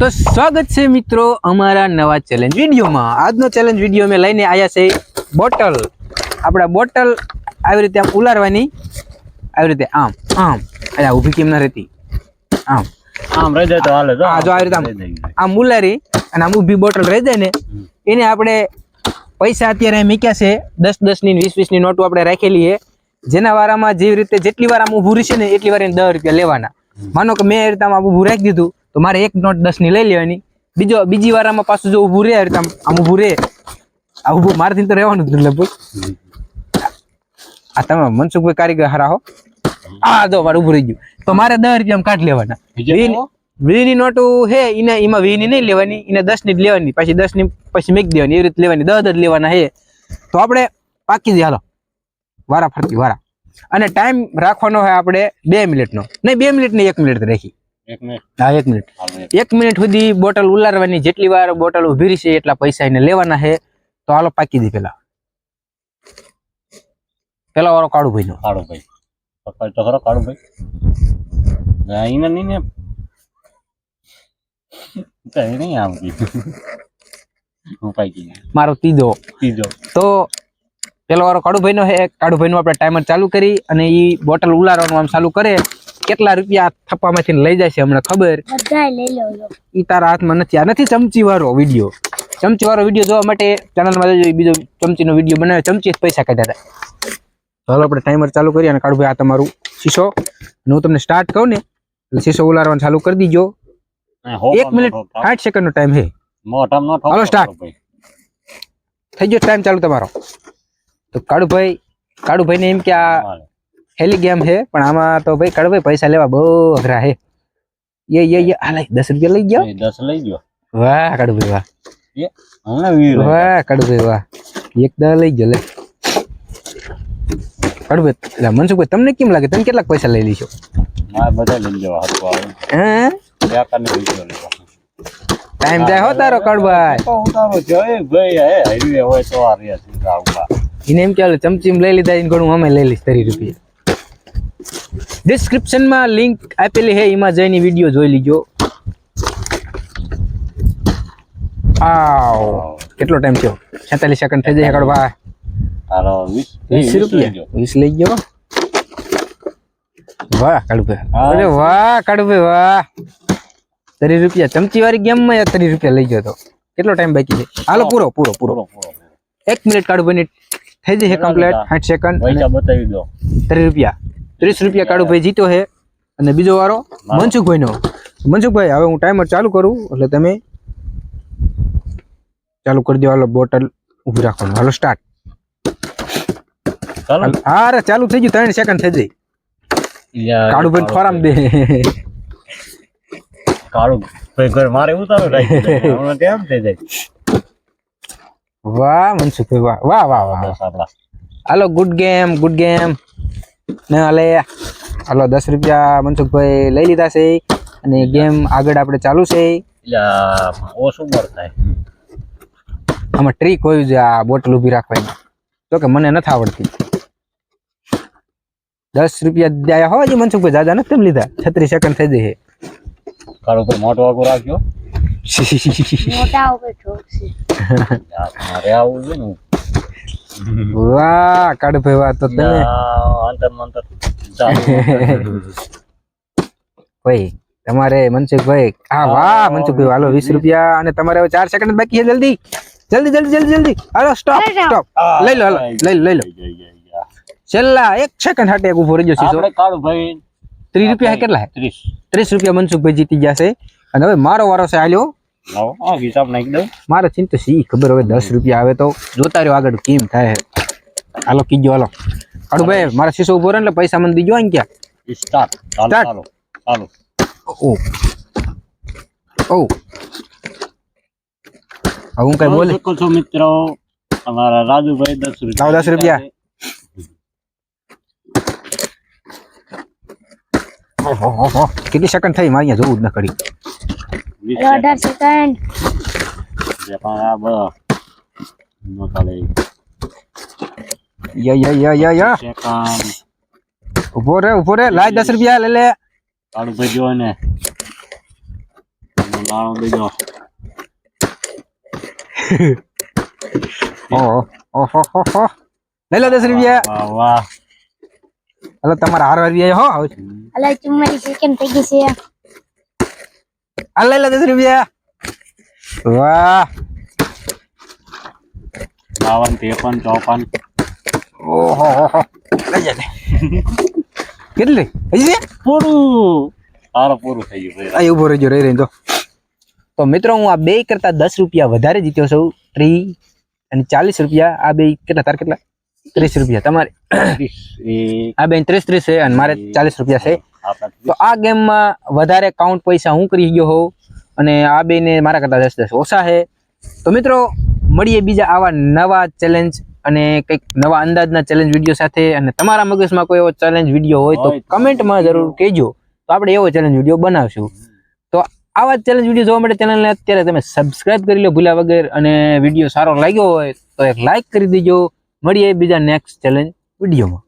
તો સ્વાગત છે મિત્રો અમારા નવા ચેલેન્જ વિડીયોમાં। આજનો ચેલેન્જ વિડીયો અમે લઈને આવ્યા છે બોટલ। આપણા બોટલ આવી રીતે આમ ઉલારવાની, આવી રીતે આમ આમ અરે ઊભી કેમ ના રહેતી, આમ આમ રહી જાય તો હાલે જો આ જો આવી રીતે આમ ઉલારી અને આમ ઊભી બોટલ રહી જાય ને એને આપણે પૈસા અત્યારે મૂક્યા છે 10-10 ની 20-20 ની નોટો આપણે રાખેલી છે। જેના વારામાં જેવી રીતે જેટલી વાર આમ ઊભું રહેશે ને એટલી વાર એને 10 રૂપિયા લેવાના। માનો કે મેં રીતે આમ ઊભું રાખી દીધું તો મારે એક નોટ 10 ની લઈ લેવાની। બીજી વારમાં પાછું જો ઊભું રહે આમ ઊભું રહે, આ ઊભું મારથી તો રહેવાનું જ લગભગ। આ તમે મનસુખભાઈ કારીગર હારા હો। આ જો મારે ઊભું રહી ગયું તો મારે 10 રૂપિયા કાઢ લેવાના। 20 ની નોટો હે એમાં 20 ની નહીં લેવાની, એને 10 ની જ લેવાની, પછી 10 ની પછી મેક દેવાની, એવી રીતે લેવાની, 10 જ લેવાના હે। તો આપણે પાકી દે, હાલો વારા ફરતી વારા। અને ટાઈમ રાખવાનો હોય આપણે 2 મિનિટનો, નહીં 2 મિનિટ નહીં 1 મિનિટ રાખી। 1 મિનિટ, હા 1 મિનિટ, 1 મિનિટ સુધી બોટલ ઉલારવાની, જેટલી વાર બોટલ ઉભી રહેશે એટલા પૈસા એને લેવાના છે। તો હાલો પાકી દી પેલા વારો કાળુભાઈ નો। કાળુભાઈ પકડ તો ખરો કાળુભાઈ, એને નહીં ને કઈ નહીં આવતી હું પાકી મારો ત્રીજો। તો પેલો વારો કાળુભાઈ નો છે। કાળુભાઈ નું આપણે ટાઈમર ચાલુ કરી અને ઈ બોટલ ઉલારવાનું આમ ચાલુ કરે। કેટલા રૂપિયા થપ્પામાંથી લઈ જાય છે હમણાં ખબર, બધાય લઈ લો। ઈ તારા હાથમાં નથી। આ નથી ચમચી વાળો વિડીયો। ચમચી વાળો વિડીયો જોવા માટે ચેનલમાં જજો, બીજો ચમચીનો વિડીયો બનાવ્યો, ચમચી પૈસા કાઢ્યા હતા। ચાલો આપણે ટાઈમર ચાલુ કરીએ અને કાળુભાઈ આ તમારું શીશો, હું તમને સ્ટાર્ટ કહું ને એટલે શીશો ઉલારવાનું ચાલુ કરી દીજો। 1 મિનિટ 60 સેકન્ડ નો ટાઈમ છે। હાલો સ્ટાર્ટ થઈ ગયો, ટાઈમ ચાલુ તમારો। તો કાળુભાઈ ને એમ કે આ હેલી ગેમ છે, પણ આમાં તો ભાઈ કાળુભાઈ પૈસા લેવા બહુ અઘરા છે। ये આ લઈ 10 રૂપિયા લઈ ગયો। 10 લઈ ગયો। વાહ કાળુભાઈ વાહ, હમણાં વીર વાહ કાળુભાઈ વાહ, એક 10 લઈ ગયો લે કાળુભાઈ। મનસુખભાઈ તમને કેમ લાગે, તમે કેટલાક પૈસા લઈ લીશો? મારે બધા લઈ જવા હતો હે વ્યાકરણને લઈ ગયો ટાઈમ જાય હો તારો કાળુભાઈ। તો ઉતારો જય ભાઈ હે હાઈવે હોય તો આ રહ્યા છે આવું એને એમ કે ચમચીમ લઈ લીધા, એને ઘણું અમે લઈ લઈશ 30 રૂપિયા। ડિસ્ક્રિપ્શનમાં લિંક આપેલી છે, એમાં જઈને વિડીયો જોઈ લીજો। આવ કેટલો ટાઈમ થયો? 46 સેકન્ડ થઈ જાય કાળુભાઈ। હાલો 20 રૂપિયા 20 લઈ ગયો। વાહ કાળુભાઈ, અરે વાહ કાળુભાઈ વાહ, 30 રૂપિયા ચમચી વાળી ગેમ માં 30 રૂપિયા લઈ ગયો તો। કેટલો ટાઈમ બાકી છે? હાલો પૂરો 1 મિનિટ કાળુભાઈ થઈ જશે કમ્પ્લીટ, 60 સેકન્ડ। પૈસા બતાવી દો। 30 રૂપિયા 30 રૂપિયા કાળુભાઈ જીતો છે। અને બીજો વારો મનસુખભાઈ નો। મનસુખભાઈ હવે હું ટાઈમર ચાલુ કરું એટલે તમે ચાલુ કરી દો। હાલો બોટલ ઉભી રાખવાનું, હાલો સ્ટાર્ટ। હા રે ચાલુ થઈ ગયું, 3 સેકન્ડ થઈ જઈ। કાળુભાઈ ફોરામ દે કાળુભાઈ ઘર મારે ઉતારો રાખી દે હમણાં કેમ થઈ જાય। વાહ મનસુખભાઈ વાહ વાહ વાહ વાહ, હાલો ગુડ ગેમ ને હાલે। હાલો 10 રૂપિયા મનસુખભાઈ લઈ લીધા છે અને ગેમ આગળ આપણે ચાલુ છે। ઓછું મર થાય આમાં ટ્રીક હોય છે આ બોટલ ઊભી રાખવાની, તો કે મને નથી આવડતી। 10 રૂપિયા દ્યા હો જી મનસુખભાઈ, દાદા નથી કેમ લીધા? 36 સેકન્ડ થઈ જશે। કાળો પર મોટો આગો રાખ્યો મોટા ઉપર ઠોકશે મારે આવું છે ને। વાહ કાળુભાઈ વાહ, તો તમે અંતર ભાઈ તમારે મનસુખભાઈ આ વાહ મનસુખભાઈ હાલો 20 રૂપિયા અને તમારે હવે 4 સેકન્ડ બાકી છે। જલ્દી હાલો સ્ટોપ લઈ લો, હાલો લઈ લો। છેલ્લા 1 સેકન્ડ હાટે ઉભો રહી ગયો સીધો। કાળુભાઈ 30 રૂપિયા કેટલા છે? 30 રૂપિયા મનસુખભાઈ જીતી ગયા છે। અને હવે મારો વારો છે, હાલ્યો હિસાબ નાખી દઉં મારે ચિંતા સી ખબર, હવે 10 રૂપિયા આવે તો જોતા રહ્યો આગળ કેમ થાય। હાલો કીજો, હાલો કાળુભાઈ મારા શીશો ઉભો રહે એટલે પૈસા મને દીજો ને ક્યાં સ્ટાર્ટ। ચાલો ઓ હું કઈ બોલે શકો છો મિત્રો, અમારા રાજુભાઈ 10 રૂપિયા 10 રૂપિયા કેટલી સેકન્ડ થઈ મારે અહીંયા જોવું જ ન કરી। 18 સેકન્ડ યા ઉભો રે લાય 10 રૂપિયા લઈ લે કાળુભાઈ જો ને નાણું દેજો ઓહો ઓહો હો હો લઈ લો 10 રૂપિયા વાહ વાહ હાલો તમારા હાર વારી હો હવે અલા 44 સેકન્ડ થઈ ગઈ છે આ લઈ લો 10 રૂપિયા વાહ 52 53 54 ઓહો ઓહો લઈ જા કેટલી હજી છે પૂરું તારો પૂરું થઈ ગયું ભાઈ આ ઉભો રહેજો રહી તો મિત્રો હું આ બે કરતા 10 રૂપિયા વધારે જીત્યો છું 30 અને 40 રૂપિયા આ બે કેટલા તાર કેટલા 30 રૂપિયા તમારે આ બે 30 છે અને મારે 40 રૂપિયા છે તો આ ગેમમાં વધારે કાઉન્ટ પૈસા હું કરી ગયો હોઉં અને આ બે ને મારા કરતા 10 ઓછા છે તો મિત્રો મળીએ બીજા આવા નવા ચેલેન્જ અને કંઈક નવા અંદાજના ચેલેન્જ વિડીયો સાથે અને તમારા મગજમાં કોઈ એવો ચેલેન્જ વિડીયો હોય તો કમેન્ટમાં જરૂર કહેજો તો આપણે એવો ચેલેન્જ વિડીયો બનાવશું તો આવા ચેલેન્જ વિડીયો જોવા માટે ચેનલને અત્યારે તમે સબસ્ક્રાઇબ કરી લો ભૂલ્યા વગર અને વિડીયો સારો લાગ્યો હોય તો એક લાઈક કરી દેજો મળીએ બીજા નેક્સ્ટ ચેલેન્જ વિડીયોમાં